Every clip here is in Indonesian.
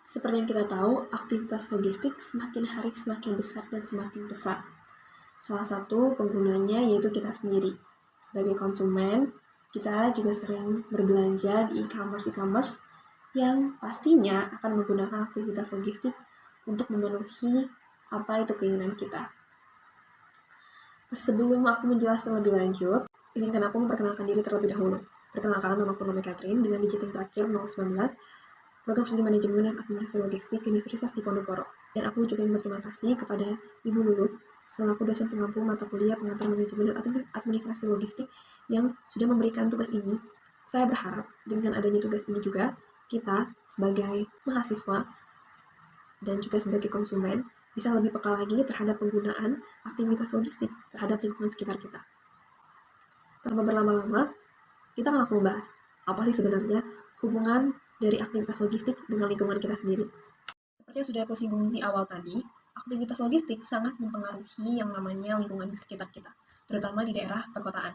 Seperti yang kita tahu, aktivitas logistik semakin hari semakin besar dan semakin besar. Salah satu penggunanya yaitu kita sendiri. Sebagai konsumen, kita juga sering berbelanja di e-commerce yang pastinya akan menggunakan aktivitas logistik untuk memenuhi apa itu keinginan kita. Sebelum aku menjelaskan lebih lanjut, izinkan aku memperkenalkan diri terlebih dahulu. Perkenalkan, nama aku Catherine dengan digit yang terakhir 019, Program Studi Manajemen dan Administrasi Logistik Universitas Diponegoro. Dan aku juga ingin berterima kasih kepada Ibu Lulu selaku dosen pengampu mata kuliah pengantar manajemen dan administrasi logistik yang sudah memberikan tugas ini. Saya berharap dengan adanya tugas ini juga kita sebagai mahasiswa dan juga sebagai konsumen bisa lebih peka lagi terhadap penggunaan aktivitas logistik terhadap lingkungan sekitar kita. Tanpa berlama-lama, kita akan langsung membahas apa sih sebenarnya hubungan dari aktivitas logistik dengan lingkungan kita sendiri. Seperti yang sudah aku singgung di awal tadi, aktivitas logistik sangat mempengaruhi yang namanya lingkungan di sekitar kita, terutama di daerah perkotaan.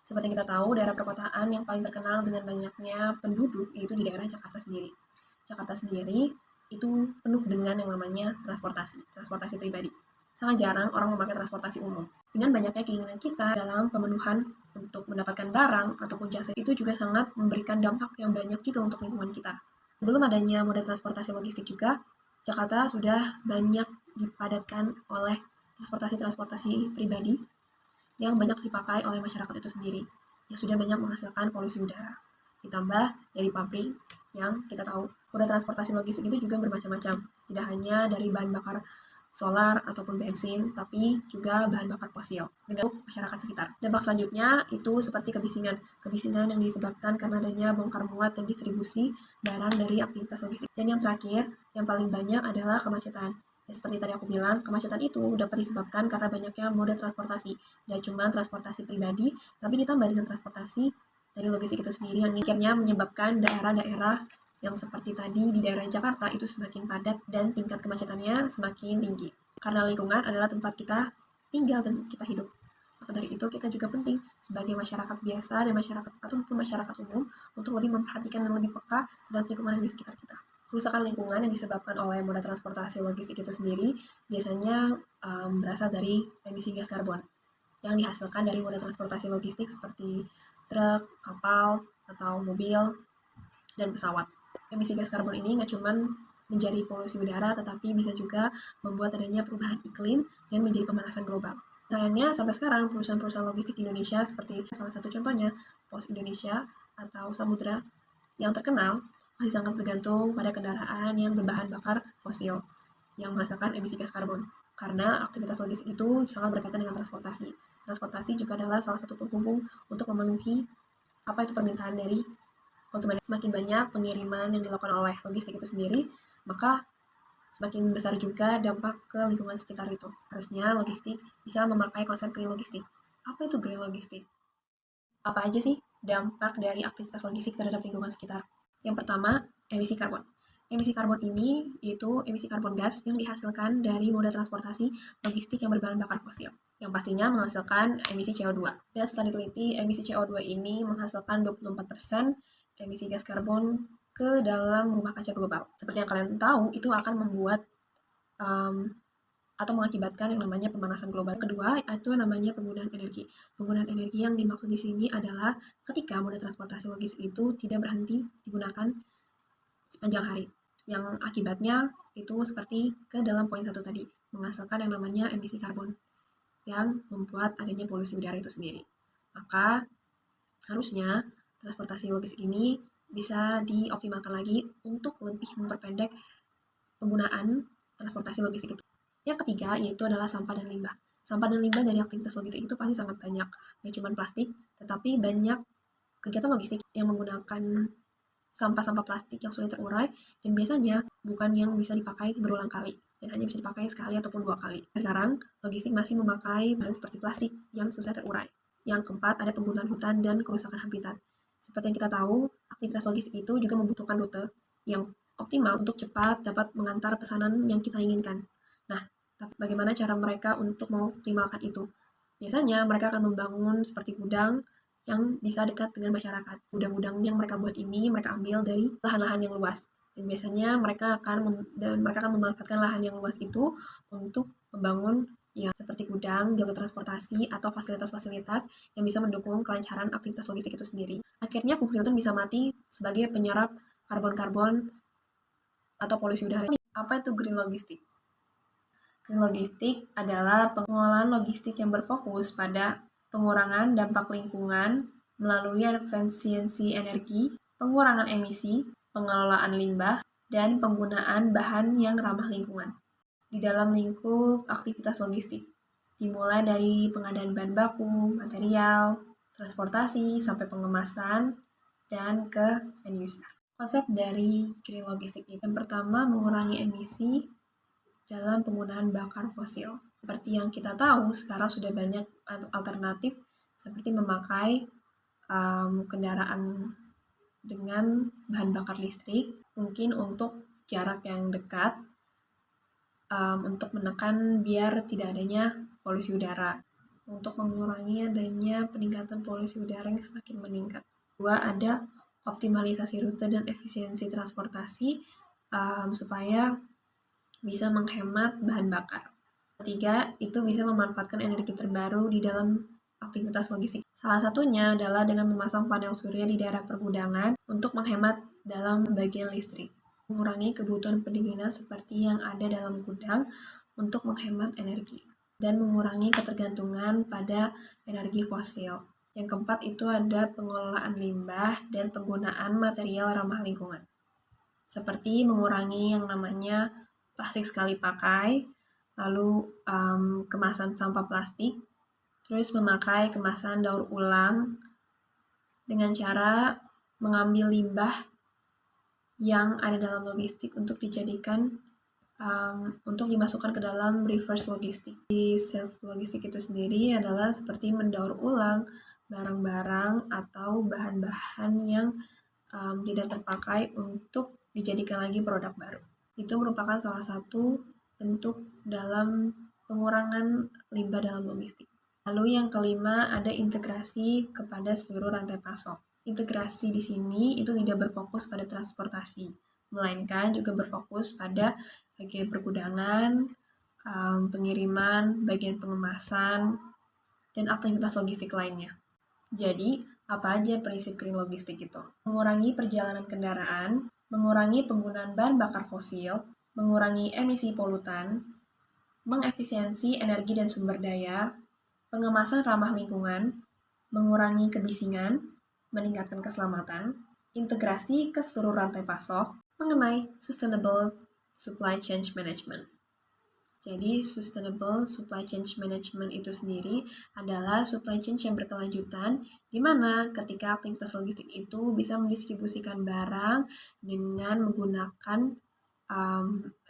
Seperti yang kita tahu, daerah perkotaan yang paling terkenal dengan banyaknya penduduk yaitu di daerah Jakarta sendiri. Jakarta sendiri itu penuh dengan yang namanya transportasi pribadi. Sangat jarang orang memakai transportasi umum. Dengan banyaknya keinginan kita dalam pemenuhan untuk mendapatkan barang ataupun jasa, itu juga sangat memberikan dampak yang banyak juga untuk lingkungan kita. Sebelum adanya moda transportasi logistik juga, Jakarta sudah banyak dipadatkan oleh transportasi pribadi yang banyak dipakai oleh masyarakat itu sendiri, yang sudah banyak menghasilkan polusi udara. Ditambah dari pabrik yang kita tahu, moda transportasi logistik itu juga bermacam-macam, tidak hanya dari bahan bakar solar ataupun bensin, tapi juga bahan bakar fosil dengan masyarakat sekitar. Dampak selanjutnya itu seperti kebisingan yang disebabkan karena adanya bongkar muat dan distribusi barang dari aktivitas logistik. Dan yang terakhir, yang paling banyak adalah kemacetan. Ya, seperti tadi aku bilang, kemacetan itu dapat disebabkan karena banyaknya moda transportasi. Tidak cuma transportasi pribadi, tapi ditambah dengan transportasi dari logistik itu sendiri yang akhirnya menyebabkan daerah-daerah yang seperti tadi di daerah Jakarta itu semakin padat dan tingkat kemacetannya semakin tinggi. Karena lingkungan adalah tempat kita tinggal dan kita hidup. Maka dari itu kita juga penting sebagai masyarakat biasa dan masyarakat ataupun masyarakat umum untuk lebih memperhatikan dan lebih peka terhadap lingkungan di sekitar kita. Kerusakan lingkungan yang disebabkan oleh moda transportasi logistik itu sendiri biasanya berasal dari emisi gas karbon yang dihasilkan dari moda transportasi logistik seperti truk, kapal, atau mobil, dan pesawat. Emisi gas karbon ini nggak cuma menjadi polusi udara, tetapi bisa juga membuat adanya perubahan iklim dan menjadi pemanasan global. Sayangnya, sampai sekarang perusahaan-perusahaan logistik di Indonesia seperti salah satu contohnya Pos Indonesia atau Samudra yang terkenal masih sangat bergantung pada kendaraan yang berbahan bakar fosil yang menghasilkan emisi gas karbon. Karena aktivitas logistik itu sangat berkaitan dengan transportasi. Transportasi juga adalah salah satu penghubung untuk memenuhi apa itu permintaan dari konsumen. Semakin banyak pengiriman yang dilakukan oleh logistik itu sendiri, maka semakin besar juga dampak ke lingkungan sekitar itu. Harusnya logistik bisa memakai konsep green logistik. Apa itu green logistik? Apa aja sih dampak dari aktivitas logistik terhadap lingkungan sekitar? Yang pertama, emisi karbon. Emisi karbon ini yaitu emisi karbon gas yang dihasilkan dari moda transportasi logistik yang berbahan bakar fosil, yang pastinya menghasilkan emisi CO2. Dan setelah diteliti, emisi CO2 ini menghasilkan 24% emisi gas karbon ke dalam rumah kaca global. Seperti yang kalian tahu, itu akan membuat atau mengakibatkan yang namanya pemanasan global. Kedua, itu namanya penggunaan energi. Penggunaan energi yang dimaksud di sini adalah ketika moda transportasi logistik itu tidak berhenti digunakan sepanjang hari. Yang akibatnya itu seperti ke dalam poin 1 tadi, menghasilkan yang namanya emisi karbon yang membuat adanya polusi udara itu sendiri. Maka harusnya transportasi logistik ini bisa dioptimalkan lagi untuk lebih memperpendek penggunaan transportasi logistik itu. Yang ketiga yaitu adalah sampah dan limbah. Sampah dan limbah dari aktivitas logistik itu pasti sangat banyak. Ya cuma plastik, tetapi banyak kegiatan logistik yang menggunakan sampah-sampah plastik yang sulit terurai dan biasanya bukan yang bisa dipakai berulang kali dan hanya bisa dipakai sekali ataupun 2 kali. Sekarang, logistik masih memakai bahan seperti plastik yang susah terurai. Yang keempat, ada penggunaan hutan dan kerusakan habitat. Seperti yang kita tahu, aktivitas logistik itu juga membutuhkan rute yang optimal untuk cepat dapat mengantar pesanan yang kita inginkan. Nah, tapi bagaimana cara mereka untuk mengoptimalkan itu? Biasanya mereka akan membangun seperti gudang yang bisa dekat dengan masyarakat. Gudang-gudang yang mereka buat ini mereka ambil dari lahan-lahan yang luas. Dan biasanya mereka akan memanfaatkan lahan yang luas itu untuk membangun yang seperti gudang, jalur transportasi, atau fasilitas-fasilitas yang bisa mendukung kelancaran aktivitas logistik itu sendiri. Akhirnya fungsi hutan bisa mati sebagai penyerap karbon-karbon atau polusi udara. Apa itu green logistik? Green logistik adalah pengelolaan logistik yang berfokus pada pengurangan dampak lingkungan melalui efisiensi energi, pengurangan emisi, pengelolaan limbah, dan penggunaan bahan yang ramah lingkungan di dalam lingkup aktivitas logistik, dimulai dari pengadaan bahan baku, material, transportasi, sampai pengemasan, dan ke end user. Konsep dari green logistik itu yang pertama mengurangi emisi dalam penggunaan bakar fosil. Seperti yang kita tahu, sekarang sudah banyak alternatif seperti memakai kendaraan dengan bahan bakar listrik, mungkin untuk jarak yang dekat, untuk menekan biar tidak adanya polusi udara, untuk mengurangi adanya peningkatan polusi udara yang semakin meningkat. Kedua, ada optimalisasi rute dan efisiensi transportasi supaya bisa menghemat bahan bakar. Ketiga, itu bisa memanfaatkan energi terbaru di dalam aktivitas logistik. Salah satunya adalah dengan memasang panel surya di daerah pergudangan untuk menghemat dalam bagian listrik. Mengurangi kebutuhan pendinginan seperti yang ada dalam gudang untuk menghemat energi. Dan mengurangi ketergantungan pada energi fosil. Yang keempat itu ada pengelolaan limbah dan penggunaan material ramah lingkungan. Seperti mengurangi yang namanya plastik sekali pakai, lalu kemasan sampah plastik, terus memakai kemasan daur ulang dengan cara mengambil limbah yang ada dalam logistik untuk dijadikan untuk dimasukkan ke dalam reverse logistik. Di serve logistik itu sendiri adalah seperti mendaur ulang barang-barang atau bahan-bahan yang tidak terpakai untuk dijadikan lagi produk baru. Itu merupakan salah satu bentuk dalam pengurangan limbah dalam logistik. Lalu yang kelima ada integrasi kepada seluruh rantai pasok. Integrasi di sini itu tidak berfokus pada transportasi, melainkan juga berfokus pada bagian pergudangan, pengiriman, bagian pengemasan, dan aktivitas logistik lainnya. Jadi, apa aja prinsip green logistik itu? Mengurangi perjalanan kendaraan, mengurangi penggunaan bahan bakar fosil, mengurangi emisi polutan, mengefisiensi energi dan sumber daya, pengemasan ramah lingkungan, mengurangi kebisingan, meningkatkan keselamatan, integrasi ke seluruh rantai pasok, mengenai sustainable supply chain management. Jadi, sustainable supply chain management itu sendiri adalah supply chain yang berkelanjutan, di mana ketika aktivitas logistik itu bisa mendistribusikan barang dengan menggunakan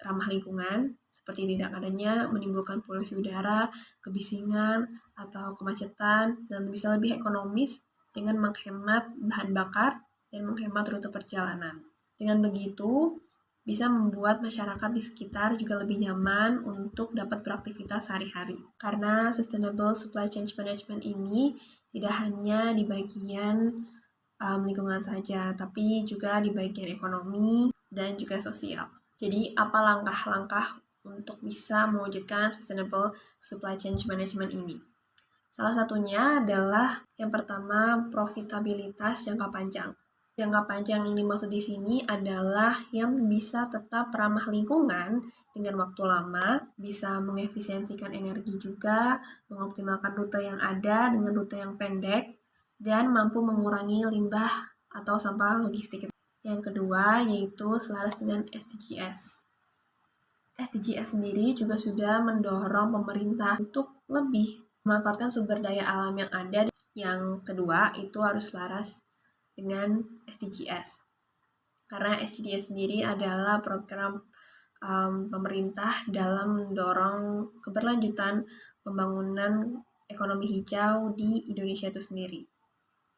ramah lingkungan, seperti tidak adanya menimbulkan polusi udara, kebisingan, atau kemacetan, dan bisa lebih ekonomis dengan menghemat bahan bakar dan menghemat rute perjalanan. Dengan begitu, bisa membuat masyarakat di sekitar juga lebih nyaman untuk dapat beraktivitas sehari-hari. Karena sustainable supply chain management ini tidak hanya di bagian lingkungan saja, tapi juga di bagian ekonomi dan juga sosial. Jadi, apa langkah-langkah untuk bisa mewujudkan sustainable supply chain management ini? Salah satunya adalah yang pertama profitabilitas jangka panjang. Jangka panjang yang dimaksud di sini adalah yang bisa tetap ramah lingkungan dengan waktu lama, bisa mengefisiensikan energi juga, mengoptimalkan rute yang ada dengan rute yang pendek, dan mampu mengurangi limbah atau sampah logistik. Yang kedua yaitu selaras dengan SDGs. SDGs sendiri juga sudah mendorong pemerintah untuk lebih memanfaatkan sumber daya alam yang ada. Yang kedua itu harus selaras dengan SDGs. Karena SDGs sendiri adalah program pemerintah dalam mendorong keberlanjutan pembangunan ekonomi hijau di Indonesia itu sendiri.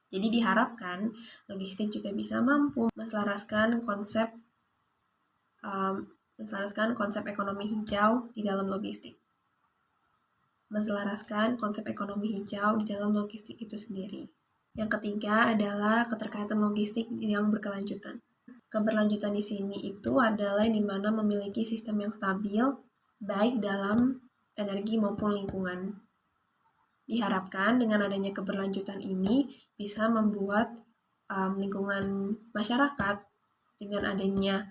Jadi diharapkan logistik juga bisa mampu menselaraskan konsep ekonomi hijau di dalam logistik. Menselaraskan konsep ekonomi hijau di dalam logistik itu sendiri. Yang ketiga adalah keterkaitan logistik yang berkelanjutan. Keberlanjutan di sini itu adalah di mana memiliki sistem yang stabil, baik dalam energi maupun lingkungan. Diharapkan dengan adanya keberlanjutan ini bisa membuat lingkungan masyarakat dengan adanya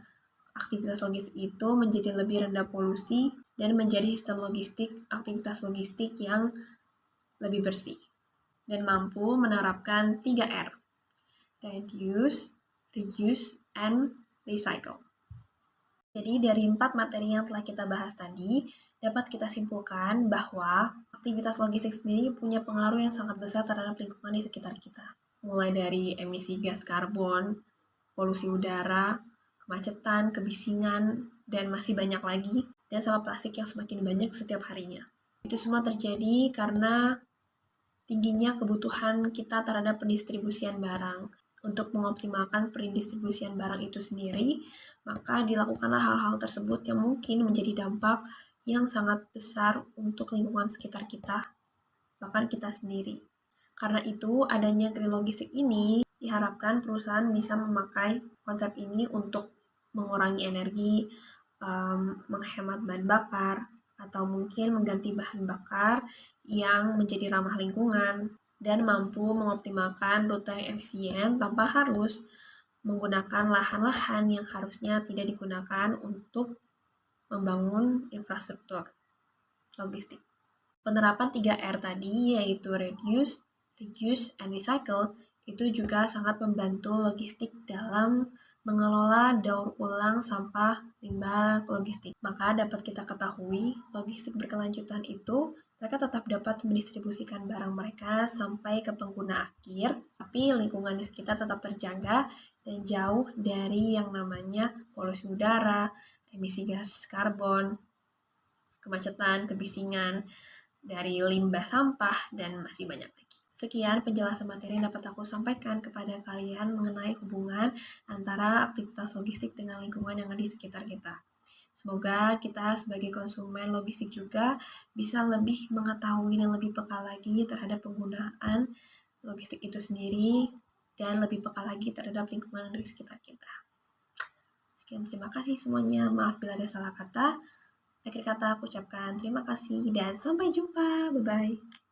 aktivitas logistik itu menjadi lebih rendah polusi dan menjadi sistem logistik, aktivitas logistik yang lebih bersih dan mampu menerapkan 3R, reduce, reuse, and recycle. Jadi dari 4 materi yang telah kita bahas tadi, dapat kita simpulkan bahwa aktivitas logistik sendiri punya pengaruh yang sangat besar terhadap lingkungan di sekitar kita. Mulai dari emisi gas karbon, polusi udara, kemacetan, kebisingan, dan masih banyak lagi, dan sampah plastik yang semakin banyak setiap harinya. Itu semua terjadi karena tingginya kebutuhan kita terhadap pendistribusian barang. Untuk mengoptimalkan pendistribusian barang itu sendiri, maka dilakukanlah hal-hal tersebut yang mungkin menjadi dampak yang sangat besar untuk lingkungan sekitar kita, bahkan kita sendiri. Karena itu, adanya green logistik ini diharapkan perusahaan bisa memakai konsep ini untuk mengurangi energi, menghemat bahan bakar, atau mungkin mengganti bahan bakar yang menjadi ramah lingkungan dan mampu mengoptimalkan rute yang efisien tanpa harus menggunakan lahan-lahan yang harusnya tidak digunakan untuk membangun infrastruktur logistik. Penerapan 3R tadi yaitu reduce, reuse, and recycle itu juga sangat membantu logistik dalam mengelola daur ulang sampah limbah logistik. Maka dapat kita ketahui, logistik berkelanjutan itu mereka tetap dapat mendistribusikan barang mereka sampai ke pengguna akhir, tapi lingkungan di sekitar tetap terjaga dan jauh dari yang namanya polusi udara, emisi gas karbon, kemacetan, kebisingan, dari limbah sampah, dan masih banyak lagi. Sekian penjelasan materi yang dapat aku sampaikan kepada kalian mengenai hubungan antara aktivitas logistik dengan lingkungan yang ada di sekitar kita. Semoga kita sebagai konsumen logistik juga bisa lebih mengetahui dan lebih peka lagi terhadap penggunaan logistik itu sendiri dan lebih peka lagi terhadap lingkungan di sekitar kita. Sekian, terima kasih semuanya. Maaf bila ada salah kata. Akhir kata aku ucapkan terima kasih dan sampai jumpa. Bye-bye.